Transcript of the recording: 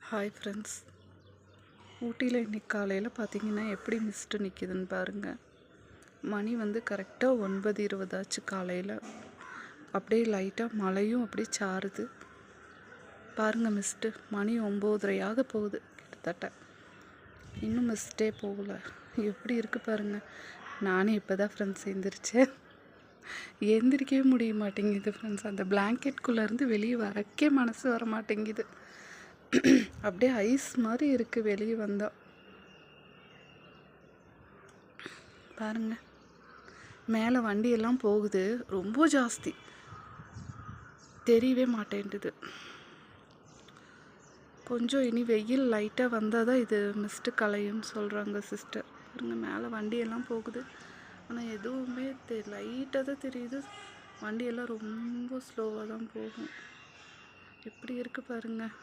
Hi friends, ஊட்டியில் இன்றைக்கி காலையில் பார்த்தீங்கன்னா எப்படி மிஸ்ட்டு நிற்கிதுன்னு பாருங்கள். மணி கரெக்டாக 9:20 ஆச்சு காலையில். அப்படியே லைட்டாக மழையும் அப்படியே சாருது பாருங்கள். மிஸ்ட்டு மணி 9:30 போகுது கிட்டத்தட்ட. இன்னும் மிஸ்ட்டே போகலை. எப்படி இருக்குது பாருங்கள். நானே இப்போ தான் ஃப்ரெண்ட்ஸ் எந்திரிக்கவே முடிய மாட்டேங்குது ஃப்ரெண்ட்ஸ். அந்த பிளாங்கெட்குள்ளேருந்து வெளியே வரக்கே மனசு வர மாட்டேங்குது. அப்படியே ஐஸ் மாதிரி இருக்குது வெளியே வந்தால். பாருங்கள், மேலே வண்டியெல்லாம் போகுது, ரொம்ப ஜாஸ்தி தெரியவே மாட்டேன்டுது. கொஞ்சம் இனி வெயில் லைட்டாக வந்தால் தான் இது மிஸ்ட்டு கலையும்னு சொல்கிறாங்க சிஸ்டர். பாருங்கள், மேலே வண்டியெல்லாம் போகுது, ஆனால் எதுவுமே லைட்டாக தான் தெரியுது. வண்டியெல்லாம் ரொம்ப ஸ்லோவாக தான் போகும். எப்படி இருக்குது பாருங்கள்.